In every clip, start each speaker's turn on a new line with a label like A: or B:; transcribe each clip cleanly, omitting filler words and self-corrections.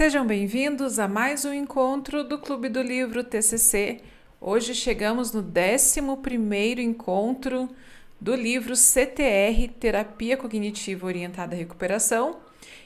A: Sejam bem-vindos a mais um encontro do Clube do Livro TCC. Hoje chegamos no 11º encontro do livro CTR, Terapia Cognitiva Orientada à Recuperação.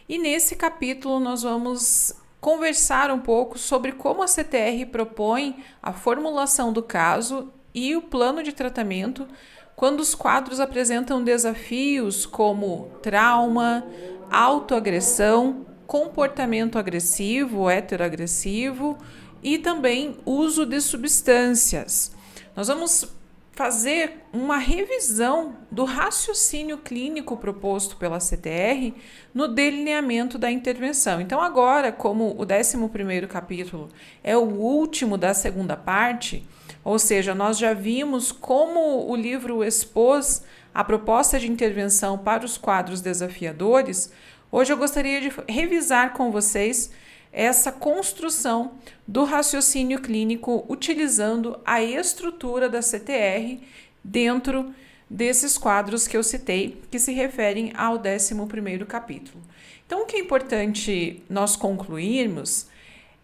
A: E nesse capítulo nós vamos conversar um pouco sobre como a CTR propõe a formulação do caso e o plano de tratamento quando os quadros apresentam desafios como trauma, autoagressão, comportamento agressivo ou heteroagressivo e também uso de substâncias. Nós vamos fazer uma revisão do raciocínio clínico proposto pela CTR no delineamento da intervenção. Então agora, como o 11º capítulo é o último da segunda parte, ou seja, nós já vimos como o livro expôs a proposta de intervenção para os quadros desafiadores. Hoje eu gostaria de revisar com vocês essa construção do raciocínio clínico utilizando a estrutura da CTR dentro desses quadros que eu citei, que se referem ao 11º capítulo. Então, o que é importante nós concluirmos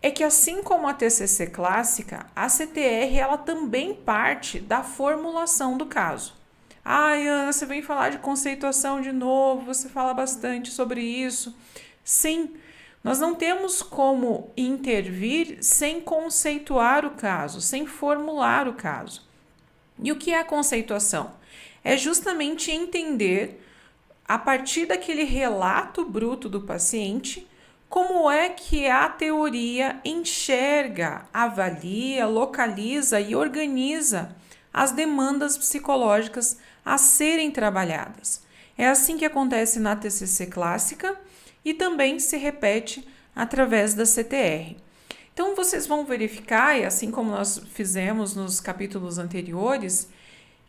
A: é que, assim como a TCC clássica, a CTR ela também parte da formulação do caso. Ana, você vem falar de conceituação de novo, você fala bastante sobre isso. Sim, nós não temos como intervir sem conceituar o caso, sem formular o caso. E o que é a conceituação? É justamente entender, a partir daquele relato bruto do paciente, como é que a teoria enxerga, avalia, localiza e organiza as demandas psicológicas a serem trabalhadas. É assim que acontece na TCC clássica e também se repete através da CTR. Então, vocês vão verificar, e assim como nós fizemos nos capítulos anteriores,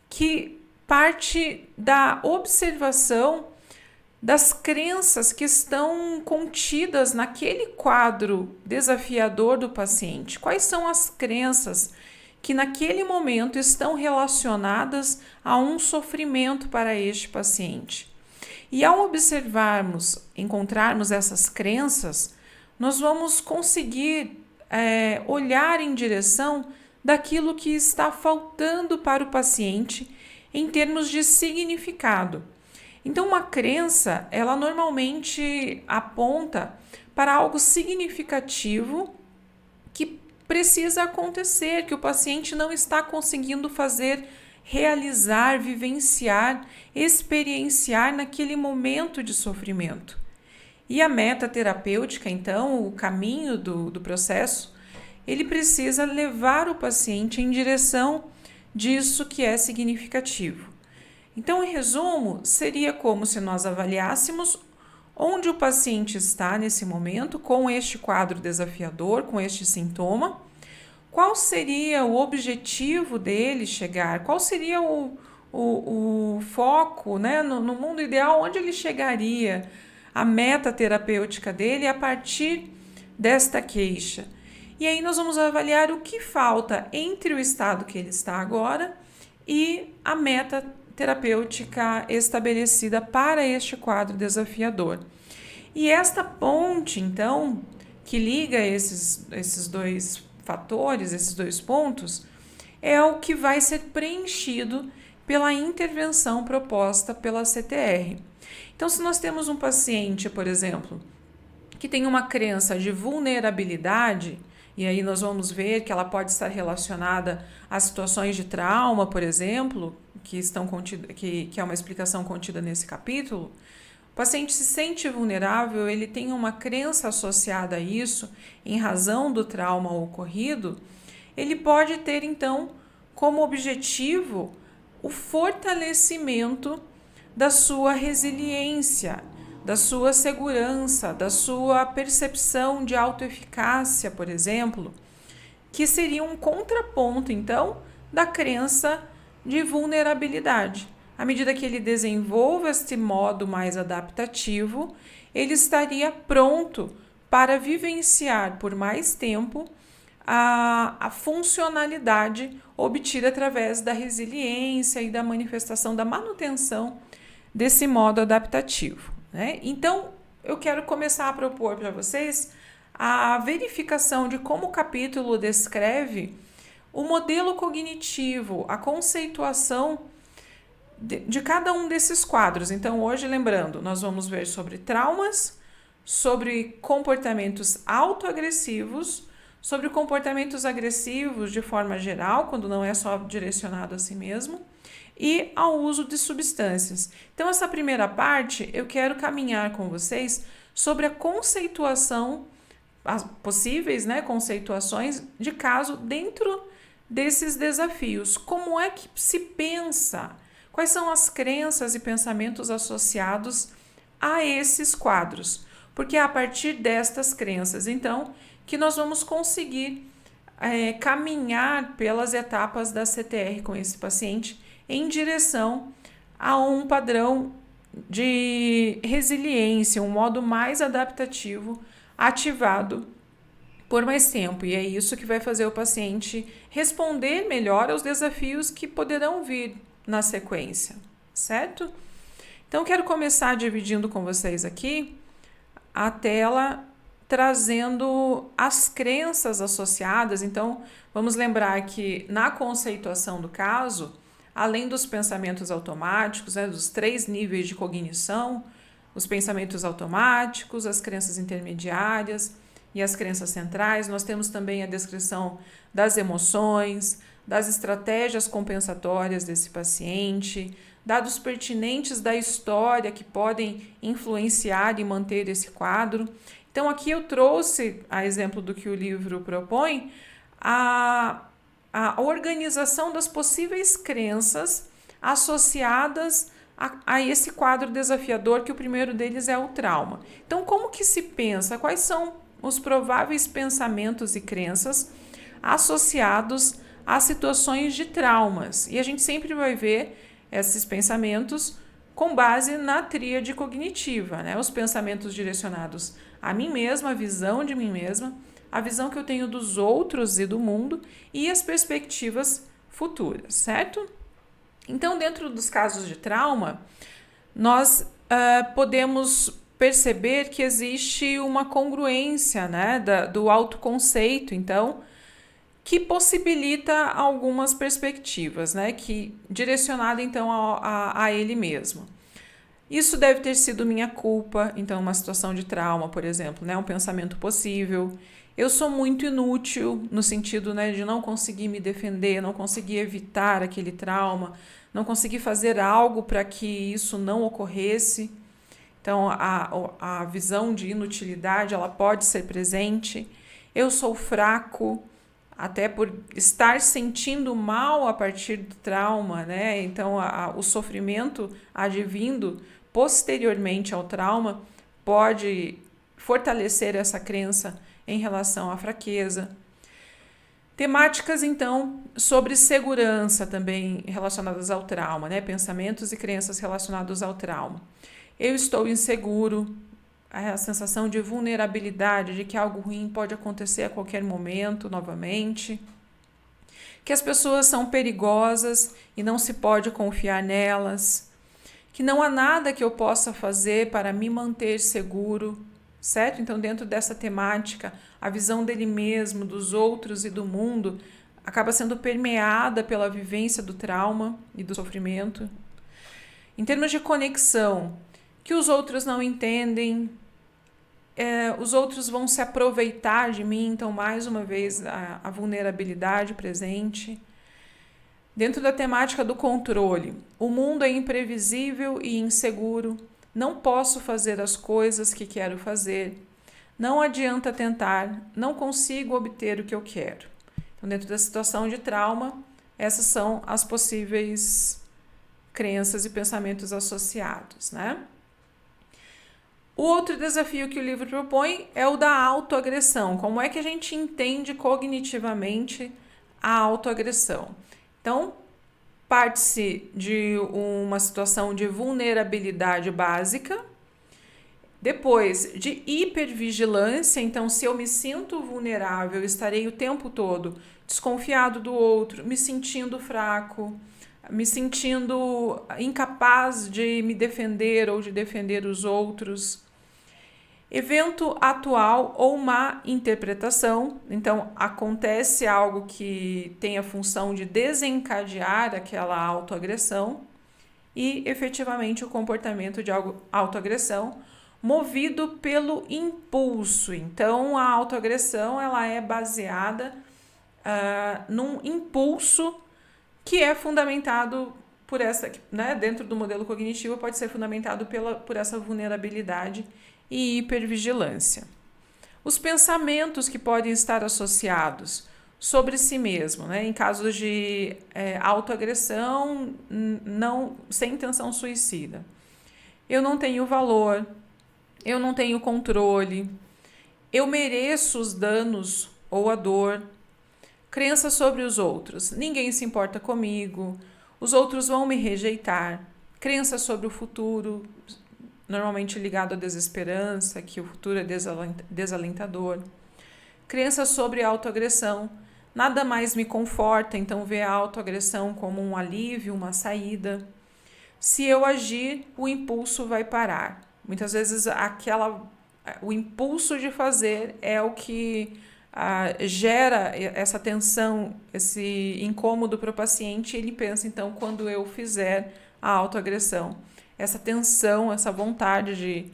A: que parte da observação das crenças que estão contidas naquele quadro desafiador do paciente. Quais são as crenças que naquele momento estão relacionadas a um sofrimento para este paciente? E ao encontrarmos essas crenças, nós vamos conseguir olhar em direção daquilo que está faltando para o paciente em termos de significado. Então, uma crença, ela normalmente aponta para algo significativo que precisa acontecer, que o paciente não está conseguindo fazer, realizar, vivenciar, experienciar naquele momento de sofrimento. E a meta terapêutica, então, o caminho do processo, ele precisa levar o paciente em direção disso que é significativo. Então, em resumo, seria como se nós avaliássemos onde o paciente está nesse momento com este quadro desafiador, com este sintoma, qual seria o objetivo dele chegar, qual seria o foco, né, no mundo ideal, onde ele chegaria, a meta terapêutica dele a partir desta queixa. E aí nós vamos avaliar o que falta entre o estado que ele está agora e a meta terapêutica estabelecida para este quadro desafiador. E esta ponte, então, que liga esses dois fatores, esses dois pontos, é o que vai ser preenchido pela intervenção proposta pela CTR. Então, se nós temos um paciente, por exemplo, que tem uma crença de vulnerabilidade, e aí nós vamos ver que ela pode estar relacionada a situações de trauma, por exemplo, que é uma explicação contida nesse capítulo. O paciente se sente vulnerável, ele tem uma crença associada a isso, em razão do trauma ocorrido, ele pode ter, então, como objetivo o fortalecimento da sua resiliência, da sua segurança, da sua percepção de autoeficácia, por exemplo, que seria um contraponto, então, da crença de vulnerabilidade. À medida que ele desenvolve este modo mais adaptativo, ele estaria pronto para vivenciar por mais tempo a funcionalidade obtida através da resiliência e da manifestação, da manutenção desse modo adaptativo, né? Então, eu quero começar a propor para vocês a verificação de como o capítulo descreve o modelo cognitivo, a conceituação de cada um desses quadros. Então, hoje, lembrando, nós vamos ver sobre traumas, sobre comportamentos autoagressivos, sobre comportamentos agressivos de forma geral, quando não é só direcionado a si mesmo, e ao uso de substâncias. Então, essa primeira parte, eu quero caminhar com vocês sobre a conceituação, as possíveis, conceituações de caso dentro desses desafios. Como é que se pensa? Quais são as crenças e pensamentos associados a esses quadros? Porque é a partir destas crenças, então, que nós vamos conseguir caminhar pelas etapas da CTR com esse paciente em direção a um padrão de resiliência, um modo mais adaptativo ativado por mais tempo. E é isso que vai fazer o paciente responder melhor aos desafios que poderão vir na sequência, certo? Então, quero começar dividindo com vocês aqui a tela, trazendo as crenças associadas. Então, vamos lembrar que na conceituação do caso, além dos pensamentos automáticos, dos 3 níveis de cognição, os pensamentos automáticos, as crenças intermediárias e as crenças centrais, nós temos também a descrição das emoções, das estratégias compensatórias desse paciente, dados pertinentes da história que podem influenciar e manter esse quadro. Então, aqui eu trouxe, a exemplo do que o livro propõe, a organização das possíveis crenças associadas a esse quadro desafiador, que o primeiro deles é o trauma. Então, como que se pensa? Quais são os prováveis pensamentos e crenças associados a situações de traumas? E a gente sempre vai ver esses pensamentos com base na tríade cognitiva, Os pensamentos direcionados a mim mesma, a visão de mim mesma, a visão que eu tenho dos outros e do mundo e as perspectivas futuras, certo? Então, dentro dos casos de trauma, nós podemos perceber que existe uma congruência, do autoconceito, então, que possibilita algumas perspectivas, que direcionada então a ele mesmo. Isso deve ter sido minha culpa, então uma situação de trauma, por exemplo, um pensamento possível. Eu sou muito inútil no sentido de não conseguir me defender, não conseguir evitar aquele trauma, não conseguir fazer algo para que isso não ocorresse. Então a visão de inutilidade ela pode ser presente. Eu sou fraco, até por estar sentindo mal a partir do trauma, Então, o sofrimento advindo posteriormente ao trauma pode fortalecer essa crença em relação à fraqueza. Temáticas, então, sobre segurança também relacionadas ao trauma, Pensamentos e crenças relacionados ao trauma. Eu estou inseguro, a sensação de vulnerabilidade, de que algo ruim pode acontecer a qualquer momento novamente, que as pessoas são perigosas e não se pode confiar nelas, que não há nada que eu possa fazer para me manter seguro, certo? Então, dentro dessa temática, a visão dele mesmo, dos outros e do mundo acaba sendo permeada pela vivência do trauma e do sofrimento. Em termos de conexão, que os outros não entendem, os outros vão se aproveitar de mim, então mais uma vez a vulnerabilidade presente. Dentro da temática do controle, o mundo é imprevisível e inseguro, não posso fazer as coisas que quero fazer, não adianta tentar, não consigo obter o que eu quero. Então, dentro da situação de trauma, essas são as possíveis crenças e pensamentos associados, O outro desafio que o livro propõe é o da autoagressão. Como é que a gente entende cognitivamente a autoagressão? Então, parte-se de uma situação de vulnerabilidade básica, depois de hipervigilância. Então, se eu me sinto vulnerável, estarei o tempo todo desconfiado do outro, me sentindo fraco, me sentindo incapaz de me defender ou de defender os outros. Evento atual ou má interpretação, então acontece algo que tem a função de desencadear aquela autoagressão, e efetivamente o comportamento de autoagressão movido pelo impulso. Então a autoagressão ela é baseada num impulso que é fundamentado por essa, né, dentro do modelo cognitivo pode ser fundamentado por essa vulnerabilidade e hipervigilância. Os pensamentos que podem estar associados sobre si mesmo, né, em casos de autoagressão não, sem intenção suicida. Eu não tenho valor, eu não tenho controle, eu mereço os danos ou a dor. Crenças sobre os outros, ninguém se importa comigo, os outros vão me rejeitar. Crenças sobre o futuro, normalmente ligado à desesperança, que o futuro é desalentador. Crenças sobre a autoagressão, nada mais me conforta, então ver a autoagressão como um alívio, uma saída. Se eu agir, o impulso vai parar. Muitas vezes o impulso de fazer é o que gera essa tensão, esse incômodo para o paciente. Ele pensa, então, quando eu fizer a autoagressão, essa tensão, essa vontade de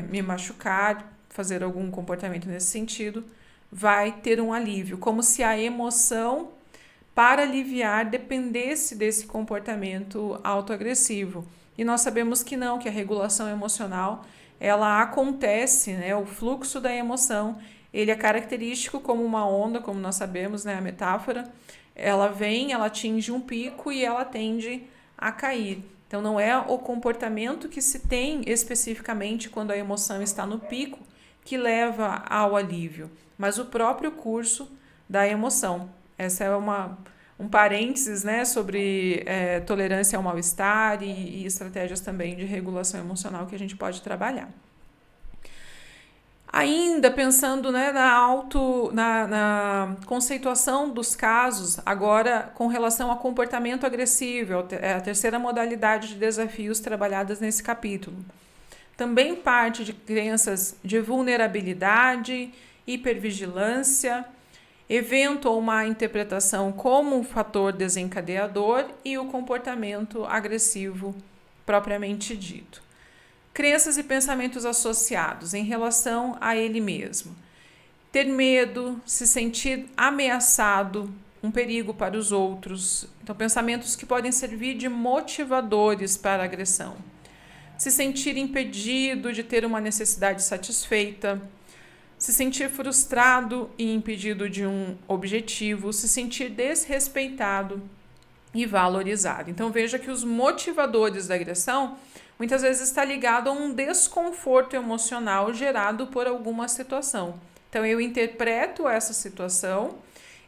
A: me machucar, fazer algum comportamento nesse sentido, vai ter um alívio, como se a emoção para aliviar dependesse desse comportamento autoagressivo. E nós sabemos que não, que a regulação emocional ela acontece, né? O fluxo da emoção ele é característico como uma onda, como nós sabemos, né? A metáfora, ela vem, ela atinge um pico e ela tende a cair. Então não é o comportamento que se tem especificamente quando a emoção está no pico que leva ao alívio, mas o próprio curso da emoção. Essa é um parênteses, né, sobre tolerância ao mal-estar e estratégias também de regulação emocional que a gente pode trabalhar. Ainda pensando, né, na conceituação dos casos, agora com relação ao comportamento agressivo, é a terceira modalidade de desafios trabalhadas nesse capítulo. Também parte de crenças de vulnerabilidade, hipervigilância, evento ou má interpretação como um fator desencadeador e o comportamento agressivo propriamente dito. Crenças e pensamentos associados em relação a ele mesmo. Ter medo, se sentir ameaçado, um perigo para os outros. Então, pensamentos que podem servir de motivadores para a agressão. Se sentir impedido de ter uma necessidade satisfeita. Se sentir frustrado e impedido de um objetivo, se sentir desrespeitado e valorizado. Então veja que os motivadores da agressão muitas vezes está ligado a um desconforto emocional gerado por alguma situação. Então eu interpreto essa situação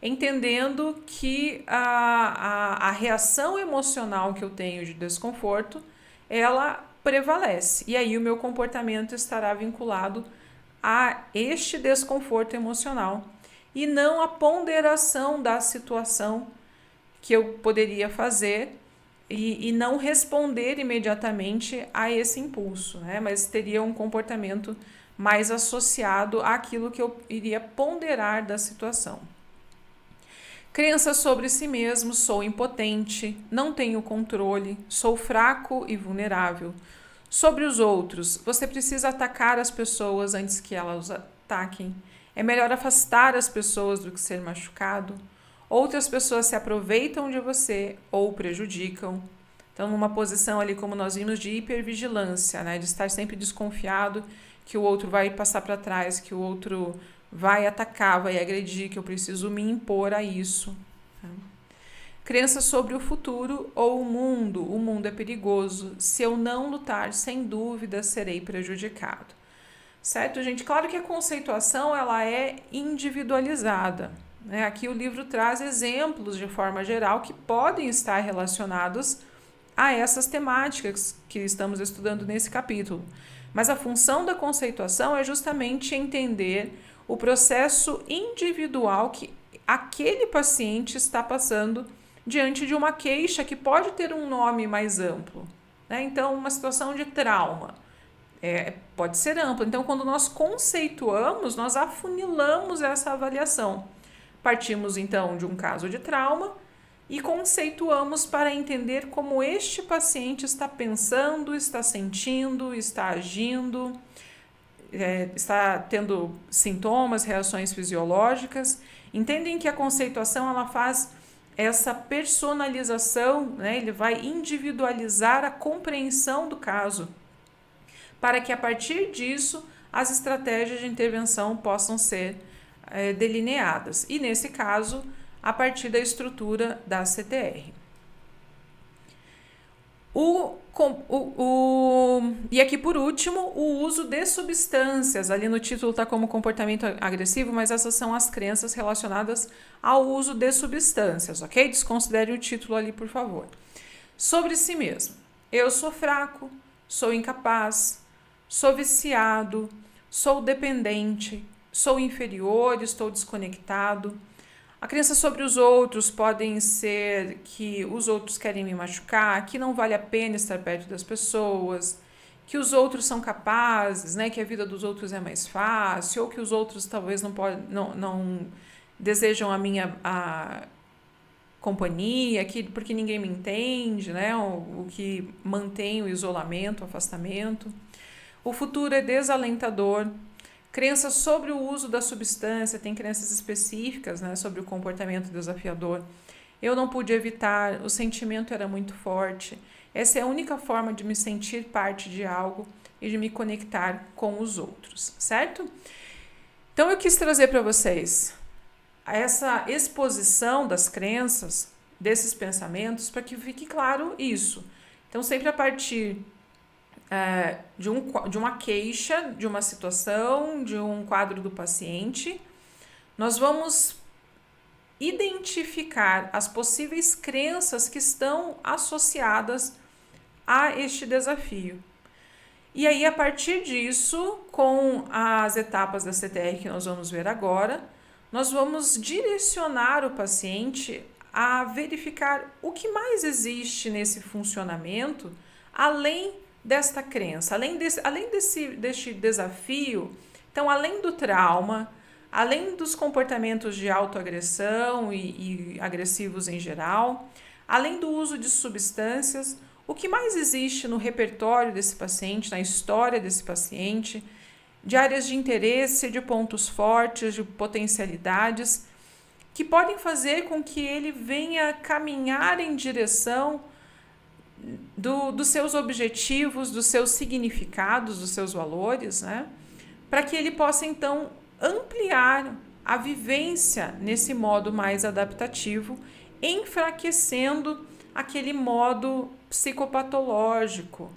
A: entendendo que a reação emocional que eu tenho de desconforto, ela prevalece. E aí o meu comportamento estará vinculado a este desconforto emocional e não a ponderação da situação que eu poderia fazer e não responder imediatamente a esse impulso, né? Mas teria um comportamento mais associado àquilo que eu iria ponderar da situação. Crenças sobre si mesmo: sou impotente, não tenho controle, sou fraco e vulnerável. Sobre os outros, você precisa atacar as pessoas antes que elas os ataquem. É melhor afastar as pessoas do que ser machucado. Outras pessoas se aproveitam de você ou prejudicam. Então, numa posição ali, como nós vimos, de hipervigilância, né? De estar sempre desconfiado que o outro vai passar para trás, que o outro vai atacar, vai agredir, que eu preciso me impor a isso. Crenças sobre o futuro ou o mundo é perigoso, se eu não lutar, sem dúvida serei prejudicado. Certo, gente? Claro que a conceituação ela é individualizada, né? Aqui o livro traz exemplos de forma geral que podem estar relacionados a essas temáticas que estamos estudando nesse capítulo. Mas a função da conceituação é justamente entender o processo individual que aquele paciente está passando diante de uma queixa que pode ter um nome mais amplo, né? Então, uma situação de trauma. Pode ser ampla. Então, quando nós conceituamos, nós afunilamos essa avaliação. Partimos, então, de um caso de trauma e conceituamos para entender como este paciente está pensando, está sentindo, está agindo, está tendo sintomas, reações fisiológicas. Entendem que a conceituação ela faz essa personalização, né? Ele vai individualizar a compreensão do caso, para que a partir disso as estratégias de intervenção possam ser delineadas. E nesse caso, a partir da estrutura da CTR. E aqui por último, o uso de substâncias. Ali no título está como comportamento agressivo, mas essas são as crenças relacionadas ao uso de substâncias, ok? Desconsidere o título ali, por favor. Sobre si mesmo. Eu sou fraco, sou incapaz, sou viciado, sou dependente, sou inferior, estou desconectado. A crença sobre os outros podem ser que os outros querem me machucar, que não vale a pena estar perto das pessoas, que os outros são capazes, né, que a vida dos outros é mais fácil, ou que os outros talvez não desejam a minha companhia, porque ninguém me entende, né, o que mantém o isolamento, o afastamento. O futuro é desalentador. Crenças sobre o uso da substância, tem crenças específicas, né, sobre o comportamento desafiador. Eu não pude evitar, o sentimento era muito forte. Essa é a única forma de me sentir parte de algo e de me conectar com os outros, certo? Então eu quis trazer para vocês essa exposição das crenças, desses pensamentos, para que fique claro isso. Então sempre a partir de uma queixa, de uma situação, de um quadro do paciente, nós vamos identificar as possíveis crenças que estão associadas a este desafio. E aí, a partir disso, com as etapas da CTR que nós vamos ver agora, nós vamos direcionar o paciente a verificar o que mais existe nesse funcionamento, além desta crença, além deste desafio. Então, além do trauma, além dos comportamentos de autoagressão e agressivos em geral, além do uso de substâncias, o que mais existe no repertório desse paciente, na história desse paciente, de áreas de interesse, de pontos fortes, de potencialidades, que podem fazer com que ele venha caminhar em direção dos seus objetivos, dos seus significados, dos seus valores, né? Para que ele possa, então, ampliar a vivência nesse modo mais adaptativo, enfraquecendo aquele modo psicopatológico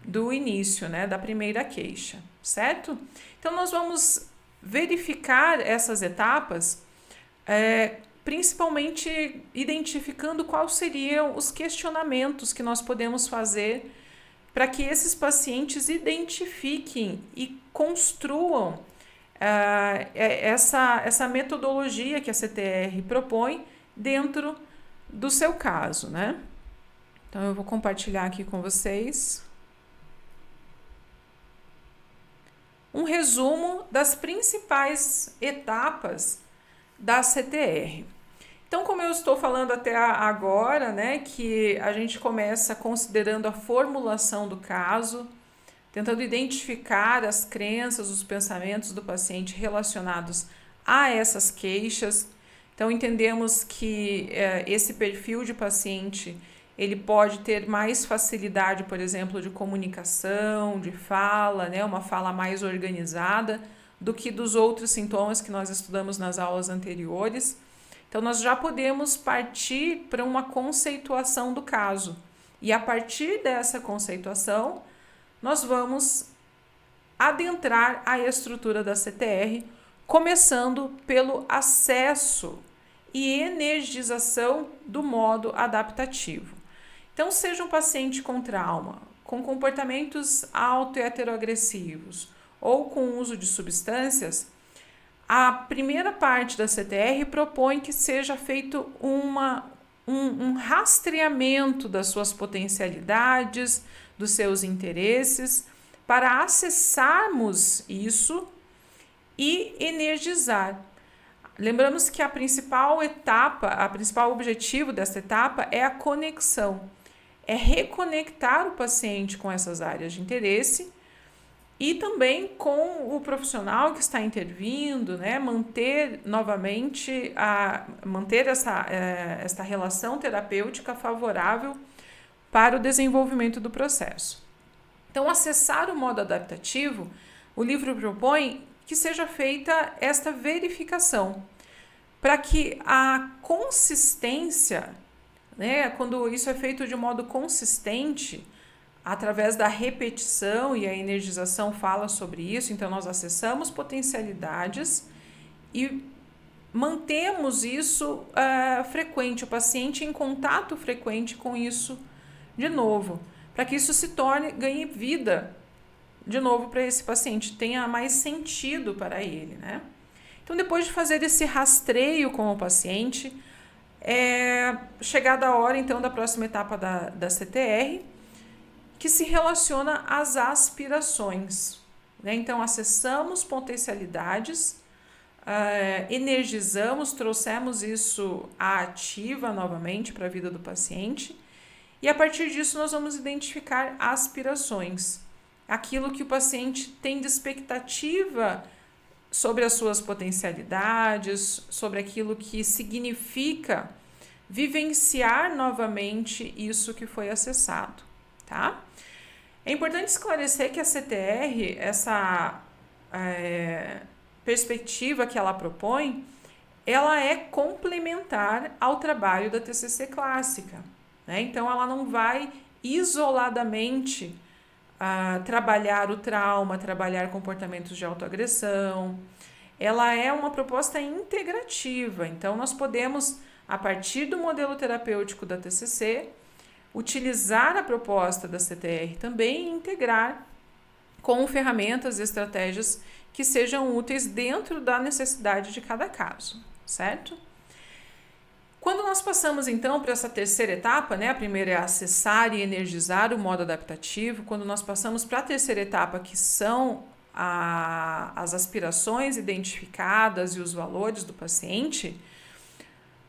A: do início, né, da primeira queixa, certo? Então, nós vamos verificar essas etapas, principalmente identificando quais seriam os questionamentos que nós podemos fazer para que esses pacientes identifiquem e construam essa metodologia que a CTR propõe dentro do seu caso, né? Então, eu vou compartilhar aqui com vocês um resumo das principais etapas da CTR. Então, como eu estou falando até agora, né, que a gente começa considerando a formulação do caso, tentando identificar as crenças, os pensamentos do paciente relacionados a essas queixas. Então, entendemos que esse perfil de paciente, ele pode ter mais facilidade, por exemplo, de comunicação, de fala, né, uma fala mais organizada do que dos outros sintomas que nós estudamos nas aulas anteriores. Então, nós já podemos partir para uma conceituação do caso. E a partir dessa conceituação, nós vamos adentrar a estrutura da CTR, começando pelo acesso e energização do modo adaptativo. Então, seja um paciente com trauma, com comportamentos auto- e heteroagressivos ou com uso de substâncias, a primeira parte da CTR propõe que seja feito um rastreamento das suas potencialidades, dos seus interesses, para acessarmos isso e energizar. Lembramos que a principal objetivo dessa etapa é a conexão, é reconectar o paciente com essas áreas de interesse e também com o profissional que está intervindo, né? Manter novamente essa relação terapêutica favorável para o desenvolvimento do processo. Então, acessar o modo adaptativo, o livro propõe que seja feita esta verificação, para que a consistência, né, quando isso é feito de modo consistente, através da repetição, e a energização fala sobre isso, então nós acessamos potencialidades e mantemos isso frequente, o paciente em contato frequente com isso de novo, para que isso ganhe vida de novo para esse paciente, tenha mais sentido para ele, né? Então, depois de fazer esse rastreio com o paciente, chegada a hora, então, da próxima etapa da CTR, que se relaciona às aspirações, né? Então, acessamos potencialidades, energizamos, trouxemos isso à ativa novamente para a vida do paciente, e a partir disso nós vamos identificar aspirações, aquilo que o paciente tem de expectativa sobre as suas potencialidades, sobre aquilo que significa vivenciar novamente isso que foi acessado, tá? É importante esclarecer que a CTR, essa perspectiva que ela propõe, ela é complementar ao trabalho da TCC clássica, né? Então, ela não vai isoladamente trabalhar o trauma, trabalhar comportamentos de autoagressão. Ela é uma proposta integrativa, então nós podemos, a partir do modelo terapêutico da TCC, utilizar a proposta da CTR também e integrar com ferramentas e estratégias que sejam úteis dentro da necessidade de cada caso, certo? Quando nós passamos, então, para essa terceira etapa, né? A primeira é acessar e energizar o modo adaptativo. Quando nós passamos para a terceira etapa, que são as aspirações identificadas e os valores do paciente,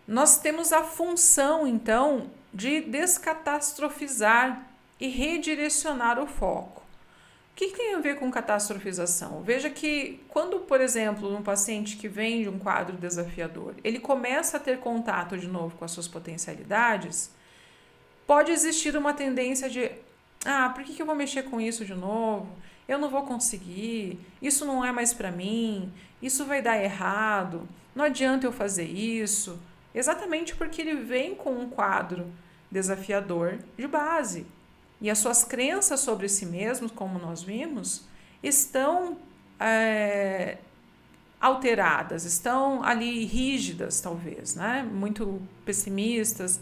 A: nós temos a função, então, de descatastrofizar e redirecionar o foco. O que tem a ver com catastrofização? Veja que quando, por exemplo, um paciente que vem de um quadro desafiador, ele começa a ter contato de novo com as suas potencialidades, pode existir uma tendência de, por que eu vou mexer com isso de novo? Eu não vou conseguir, isso não é mais para mim, isso vai dar errado, não adianta eu fazer isso, exatamente porque ele vem com um quadro desafiador de base. E as suas crenças sobre si mesmo, como nós vimos, estão alteradas, estão ali rígidas, talvez, né? Muito pessimistas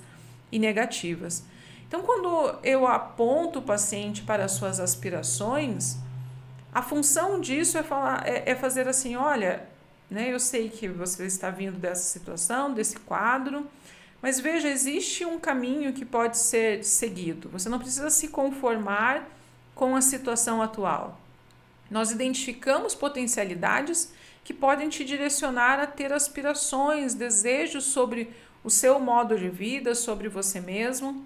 A: e negativas. Então, quando eu aponto o paciente para as suas aspirações, a função disso é fazer assim, olha, né, eu sei que você está vindo dessa situação, desse quadro, mas veja, existe um caminho que pode ser seguido. Você não precisa se conformar com a situação atual. Nós identificamos potencialidades que podem te direcionar a ter aspirações, desejos sobre o seu modo de vida, sobre você mesmo.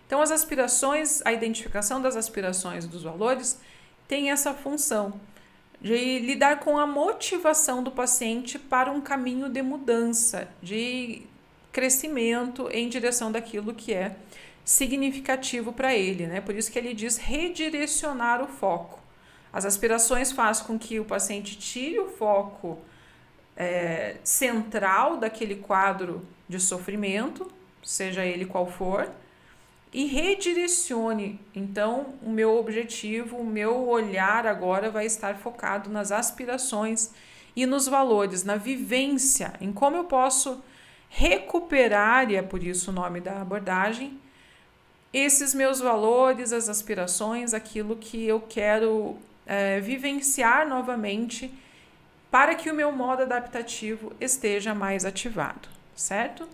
A: Então, as aspirações, a identificação das aspirações e dos valores tem essa função de lidar com a motivação do paciente para um caminho de mudança, de crescimento em direção daquilo que é significativo para ele, né? Por isso que ele diz redirecionar o foco. As aspirações fazem com que o paciente tire o foco central daquele quadro de sofrimento, seja ele qual for, e redirecione. Então, o meu objetivo, o meu olhar agora vai estar focado nas aspirações e nos valores, na vivência, em como eu posso recuperar, e é por isso o nome da abordagem, esses meus valores, as aspirações, aquilo que eu quero vivenciar novamente para que o meu modo adaptativo esteja mais ativado, certo?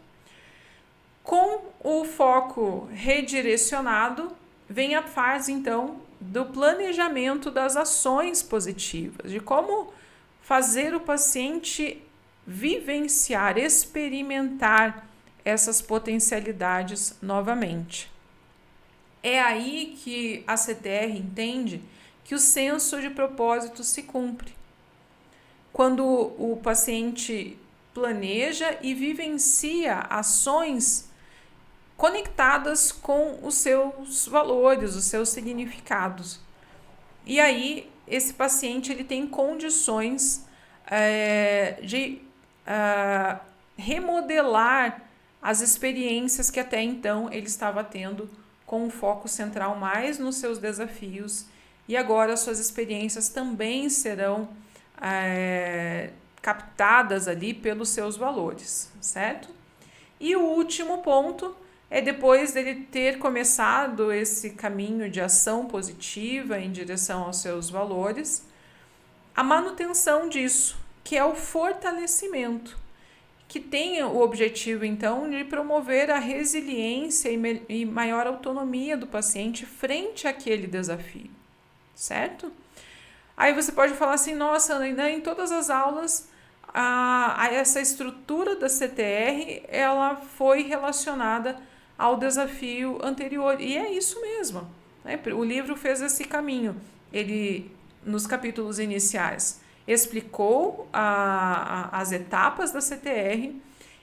A: Com o foco redirecionado, vem a fase, então, do planejamento das ações positivas, de como fazer o paciente vivenciar, experimentar essas potencialidades novamente. É aí que a CTR entende que o senso de propósito se cumpre. Quando o paciente planeja e vivencia ações conectadas com os seus valores, os seus significados. E aí, esse paciente ele tem condições de remodelar as experiências que até então ele estava tendo com um foco central mais nos seus desafios, e agora as suas experiências também serão captadas ali pelos seus valores, certo? E o último ponto é, depois dele ter começado esse caminho de ação positiva em direção aos seus valores, a manutenção disso, que é o fortalecimento, que tem o objetivo, então, de promover a resiliência e maior autonomia do paciente frente àquele desafio, certo? Aí você pode falar assim, nossa, Ana, em todas as aulas, essa estrutura da CTR, ela foi relacionada ao desafio anterior. E é isso mesmo, né? O livro fez esse caminho. Ele, nos capítulos iniciais, explicou as etapas da CTR,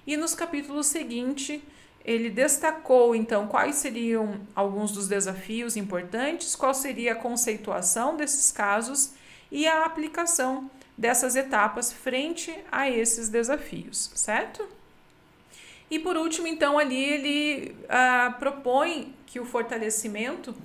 A: e nos capítulos seguintes ele destacou então quais seriam alguns dos desafios importantes, qual seria a conceituação desses casos e a aplicação dessas etapas frente a esses desafios, certo? E por último, então, ali ele propõe que o fortalecimento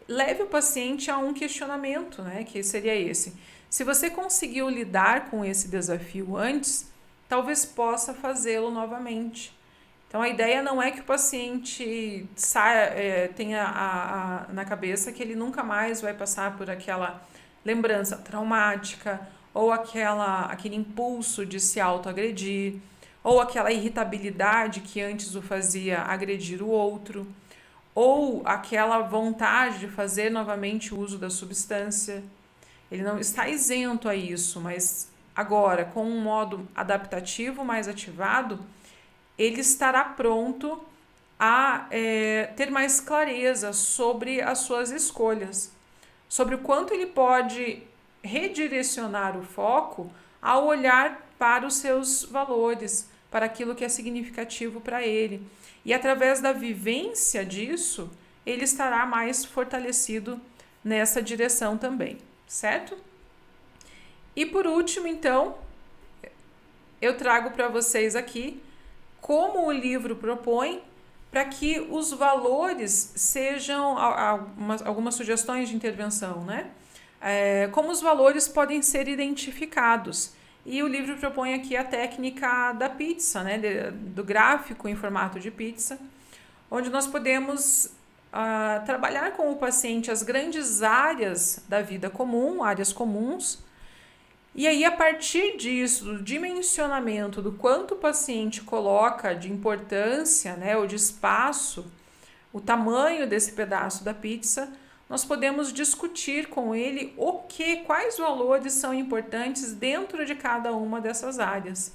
A: leve o paciente a um questionamento, né, que seria esse. Se você conseguiu lidar com esse desafio antes, talvez possa fazê-lo novamente. Então, a ideia não é que o paciente tenha na cabeça que ele nunca mais vai passar por aquela lembrança traumática, ou aquele impulso de se autoagredir, ou aquela irritabilidade que antes o fazia agredir o outro, ou aquela vontade de fazer novamente o uso da substância. Ele não está isento a isso, mas agora, com um modo adaptativo mais ativado, ele estará pronto a ter mais clareza sobre as suas escolhas, sobre o quanto ele pode redirecionar o foco ao olhar para os seus valores, para aquilo que é significativo para ele. E através da vivência disso, ele estará mais fortalecido nessa direção também, certo? E por último, então, eu trago para vocês aqui como o livro propõe para que os valores sejam algumas sugestões de intervenção, né? Como os valores podem ser identificados. E o livro propõe aqui a técnica da pizza, né? Do gráfico em formato de pizza, onde nós podemos trabalhar com o paciente as grandes áreas da vida comum, áreas comuns, e aí, a partir disso, do dimensionamento do quanto o paciente coloca de importância, né, ou de espaço, o tamanho desse pedaço da pizza, nós podemos discutir com ele quais valores são importantes dentro de cada uma dessas áreas.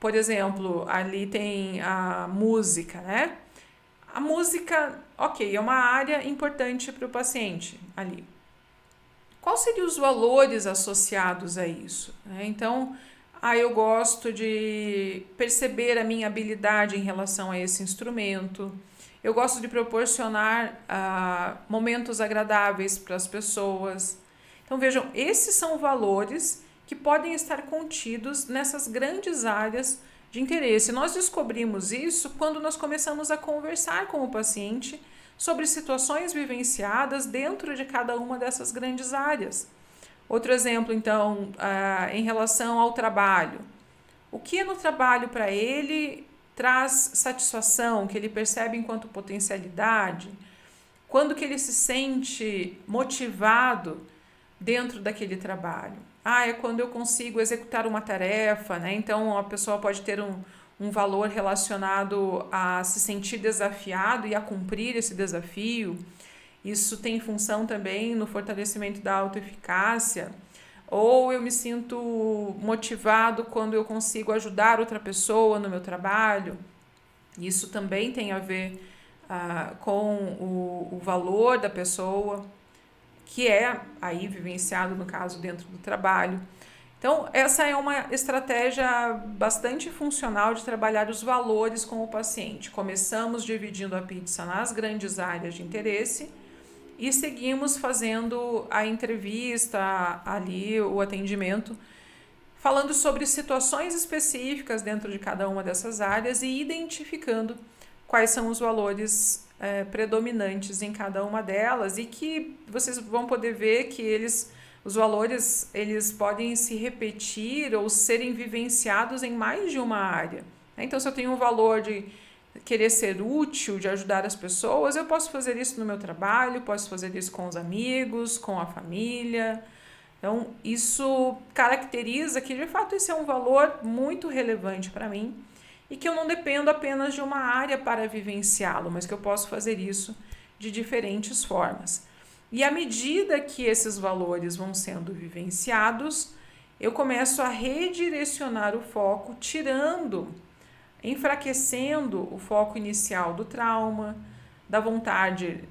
A: Por exemplo, ali tem a música, né? A música, ok, é uma área importante para o paciente ali. Quais seriam os valores associados a isso? Então, eu gosto de perceber a minha habilidade em relação a esse instrumento, eu gosto de proporcionar momentos agradáveis para as pessoas. Então, vejam, esses são valores que podem estar contidos nessas grandes áreas de interesse. Nós descobrimos isso quando nós começamos a conversar com o paciente sobre situações vivenciadas dentro de cada uma dessas grandes áreas. Outro exemplo, então, em relação ao trabalho. O que no trabalho para ele traz satisfação, que ele percebe enquanto potencialidade? Quando que ele se sente motivado dentro daquele trabalho? É quando eu consigo executar uma tarefa, né? Então, a pessoa pode ter um valor relacionado a se sentir desafiado e a cumprir esse desafio. isso tem função também no fortalecimento da autoeficácia, ou eu me sinto motivado quando eu consigo ajudar outra pessoa no meu trabalho. Isso também tem a ver com o valor da pessoa, que é aí vivenciado, no caso, dentro do trabalho. Então, essa é uma estratégia bastante funcional de trabalhar os valores com o paciente. Começamos dividindo a pizza nas grandes áreas de interesse e seguimos fazendo a entrevista ali, o atendimento, falando sobre situações específicas dentro de cada uma dessas áreas e identificando quais são os valores predominantes em cada uma delas, e que vocês vão poder ver que os valores, eles podem se repetir ou serem vivenciados em mais de uma área. Então, se eu tenho um valor de querer ser útil, de ajudar as pessoas, eu posso fazer isso no meu trabalho, posso fazer isso com os amigos, com a família. Então, isso caracteriza que, de fato, esse é um valor muito relevante para mim e que eu não dependo apenas de uma área para vivenciá-lo, mas que eu posso fazer isso de diferentes formas. E à medida que esses valores vão sendo vivenciados, eu começo a redirecionar o foco, enfraquecendo o foco inicial do trauma, da vontade,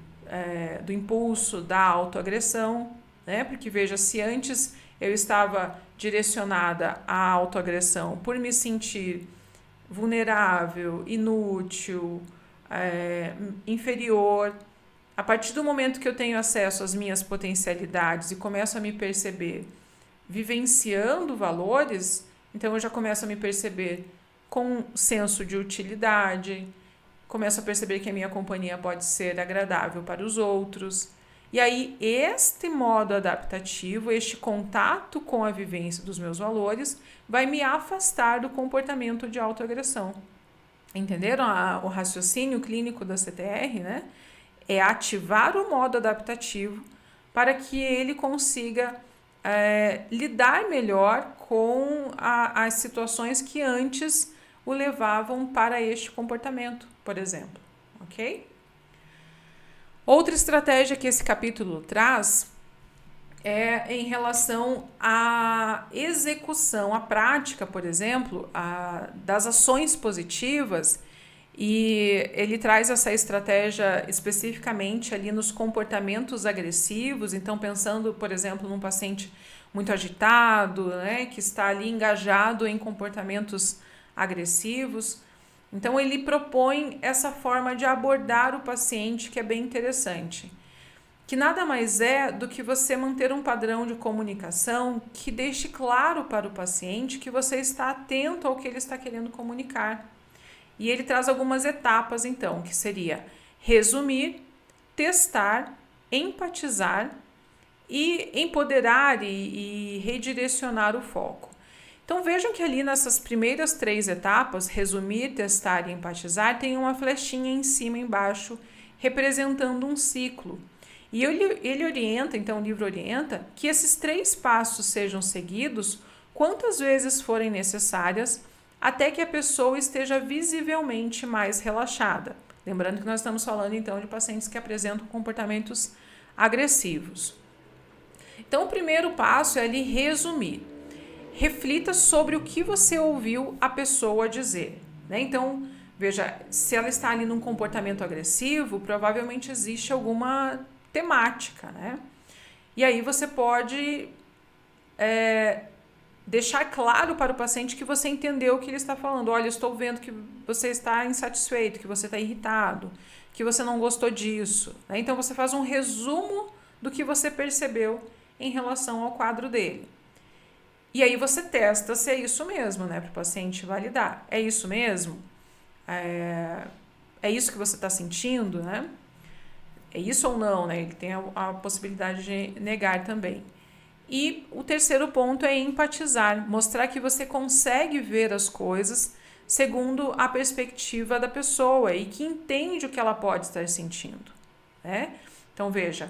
A: do impulso, da autoagressão, né? Porque veja, se antes eu estava direcionada à autoagressão por me sentir vulnerável, inútil, inferior, a partir do momento que eu tenho acesso às minhas potencialidades e começo a me perceber vivenciando valores, então eu já começo a me perceber com senso de utilidade, começo a perceber que a minha companhia pode ser agradável para os outros. E aí, este modo adaptativo, este contato com a vivência dos meus valores, vai me afastar do comportamento de autoagressão. Entenderam o raciocínio clínico da CTR, né? É ativar o modo adaptativo para que ele consiga lidar melhor com as situações que antes o levavam para este comportamento, por exemplo, ok? Outra estratégia que esse capítulo traz é em relação à execução, à prática, por exemplo, das ações positivas, e ele traz essa estratégia especificamente ali nos comportamentos agressivos. Então, pensando, por exemplo, num paciente muito agitado, né, que está ali engajado em comportamentos agressivos. Então, ele propõe essa forma de abordar o paciente, que é bem interessante, que nada mais é do que você manter um padrão de comunicação que deixe claro para o paciente que você está atento ao que ele está querendo comunicar. E ele traz algumas etapas, então, que seria resumir, testar, empatizar e empoderar e redirecionar o foco. Então, vejam que ali nessas primeiras 3 etapas, resumir, testar e empatizar, tem uma flechinha em cima e embaixo representando um ciclo. E ele orienta, então o livro orienta, que esses 3 passos sejam seguidos quantas vezes forem necessárias até que a pessoa esteja visivelmente mais relaxada. Lembrando que nós estamos falando, então, de pacientes que apresentam comportamentos agressivos. Então, o primeiro passo é ali resumir. Reflita sobre o que você ouviu a pessoa dizer, né? Então, veja, se ela está ali num comportamento agressivo, provavelmente existe alguma temática, né? E aí você pode deixar claro para o paciente que você entendeu o que ele está falando. Olha, eu estou vendo que você está insatisfeito, que você está irritado, que você não gostou disso, né? Então, você faz um resumo do que você percebeu em relação ao quadro dele. E aí você testa se é isso mesmo, né? Para o paciente validar. É isso mesmo? É isso que você está sentindo, né? É isso ou não, né? Ele tem a possibilidade de negar também. E o terceiro ponto é empatizar, mostrar que você consegue ver as coisas segundo a perspectiva da pessoa e que entende o que ela pode estar sentindo, né? Então, veja,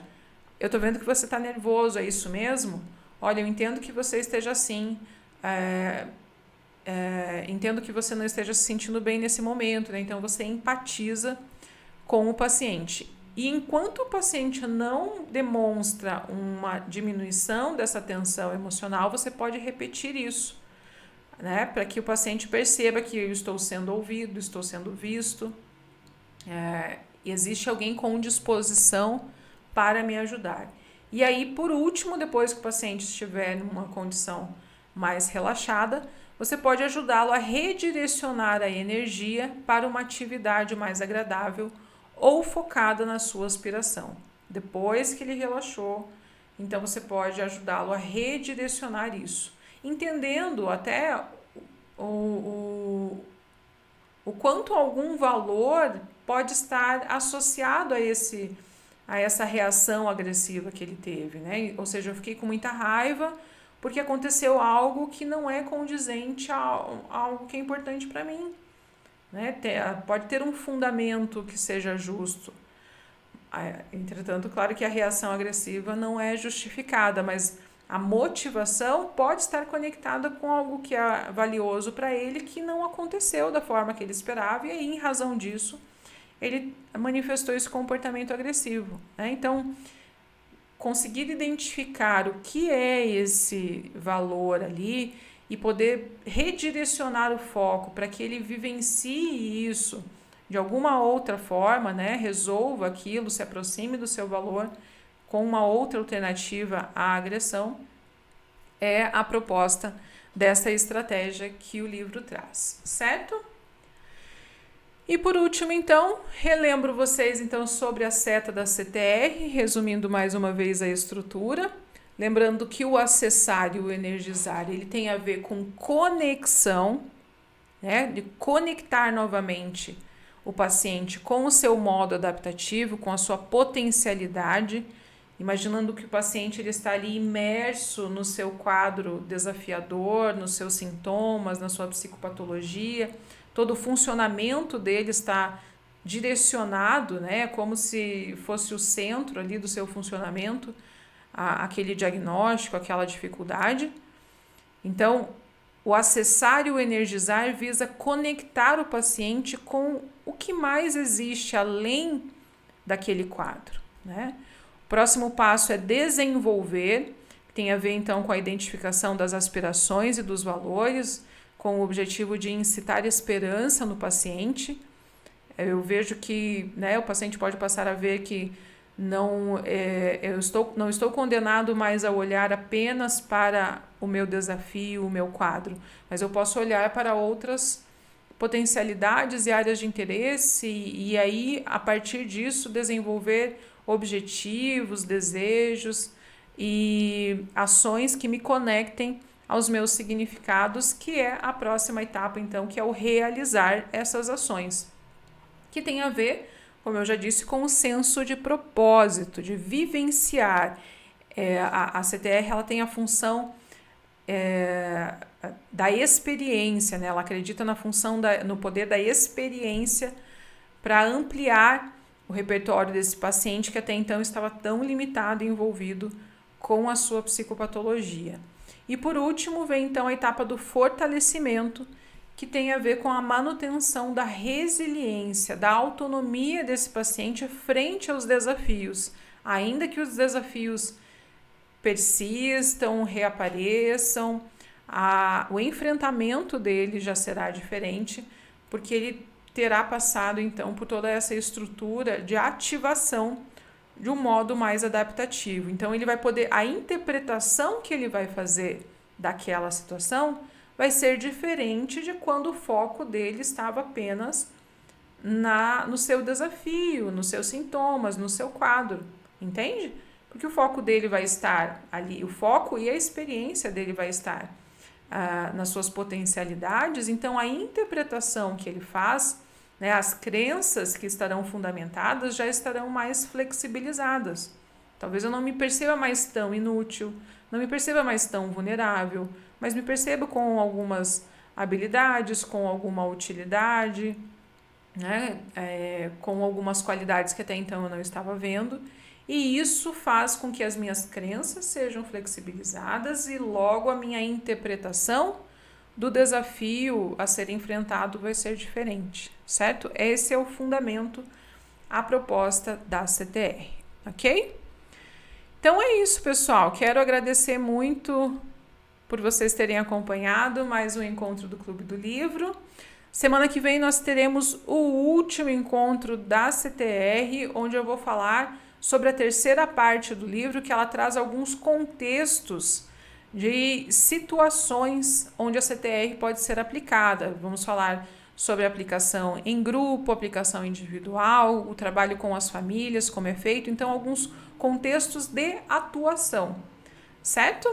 A: eu tô vendo que você está nervoso, é isso mesmo? Olha, eu entendo que você esteja assim, entendo que você não esteja se sentindo bem nesse momento, né? Então, você empatiza com o paciente. E enquanto o paciente não demonstra uma diminuição dessa tensão emocional, você pode repetir isso, né? Para que o paciente perceba que eu estou sendo ouvido, estou sendo visto, existe alguém com disposição para me ajudar. E aí, por último, depois que o paciente estiver numa condição mais relaxada, você pode ajudá-lo a redirecionar a energia para uma atividade mais agradável ou focada na sua aspiração. Depois que ele relaxou, então você pode ajudá-lo a redirecionar isso, entendendo até o quanto algum valor pode estar associado a essa reação agressiva que ele teve, né? Ou seja, eu fiquei com muita raiva porque aconteceu algo que não é condizente a algo que é importante para mim, né? Pode ter um fundamento que seja justo. Entretanto, claro que a reação agressiva não é justificada, mas a motivação pode estar conectada com algo que é valioso para ele, que não aconteceu da forma que ele esperava, e aí, em razão disso, ele manifestou esse comportamento agressivo, né? Então, conseguir identificar o que é esse valor ali e poder redirecionar o foco para que ele vivencie isso de alguma outra forma, né? Resolva aquilo, se aproxime do seu valor com uma outra alternativa à agressão, é a proposta dessa estratégia que o livro traz, certo? E por último, então, relembro vocês então sobre a seta da CTR, resumindo mais uma vez a estrutura. Lembrando que o acessar e o energizar, ele tem a ver com conexão, né? De conectar novamente o paciente com o seu modo adaptativo, com a sua potencialidade, imaginando que o paciente ele está ali imerso no seu quadro desafiador, nos seus sintomas, na sua psicopatologia. Todo o funcionamento dele está direcionado, né, como se fosse o centro ali do seu funcionamento, aquele diagnóstico, aquela dificuldade. Então, o acessar e o energizar visa conectar o paciente com o que mais existe além daquele quadro, né? O próximo passo é desenvolver, que tem a ver então com a identificação das aspirações e dos valores, com o objetivo de incitar esperança no paciente. Eu vejo que, né, o paciente pode passar a ver que não estou condenado mais a olhar apenas para o meu desafio, o meu quadro, mas eu posso olhar para outras potencialidades e áreas de interesse e aí, a partir disso, desenvolver objetivos, desejos e ações que me conectem aos meus significados, que é a próxima etapa, então, que é o realizar essas ações, que tem a ver, como eu já disse, com o senso de propósito, de vivenciar. A CTR ela tem a função da experiência, né? Ela acredita na função, no poder da experiência para ampliar o repertório desse paciente que até então estava tão limitado e envolvido com a sua psicopatologia. E por último vem então a etapa do fortalecimento, que tem a ver com a manutenção da resiliência, da autonomia desse paciente frente aos desafios, ainda que os desafios persistam, reapareçam, o enfrentamento dele já será diferente, porque ele terá passado então por toda essa estrutura de ativação de um modo mais adaptativo. Então ele vai poder, a interpretação que ele vai fazer daquela situação vai ser diferente de quando o foco dele estava apenas no seu desafio, nos seus sintomas, no seu quadro, entende? Porque o foco dele vai estar ali, o foco e a experiência dele vai estar nas suas potencialidades, então a interpretação que ele faz, né, as crenças que estarão fundamentadas já estarão mais flexibilizadas. Talvez eu não me perceba mais tão inútil, não me perceba mais tão vulnerável, mas me perceba com algumas habilidades, com alguma utilidade, né, com algumas qualidades que até então eu não estava vendo, e isso faz com que as minhas crenças sejam flexibilizadas e logo a minha interpretação do desafio a ser enfrentado vai ser diferente, certo? Esse é o fundamento a proposta da CTR, ok? Então é isso, pessoal. Quero agradecer muito por vocês terem acompanhado mais um encontro do Clube do Livro. Semana que vem nós teremos o último encontro da CTR, onde eu vou falar sobre a terceira parte do livro, que ela traz alguns contextos de situações onde a CTR pode ser aplicada. Vamos falar sobre a aplicação em grupo, aplicação individual, o trabalho com as famílias, como é feito. Então, alguns contextos de atuação, certo?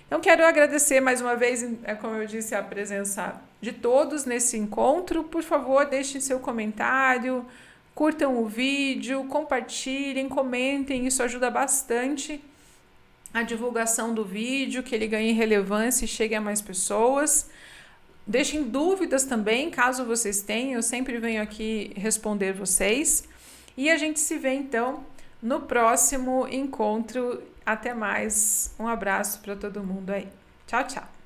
A: Então, quero agradecer mais uma vez, como eu disse, a presença de todos nesse encontro. Por favor, deixem seu comentário, curtam o vídeo, compartilhem, comentem, isso ajuda bastante a divulgação do vídeo, que ele ganhe relevância e chegue a mais pessoas. Deixem dúvidas também, caso vocês tenham, eu sempre venho aqui responder vocês. E a gente se vê então no próximo encontro. Até mais, um abraço para todo mundo aí. Tchau, tchau.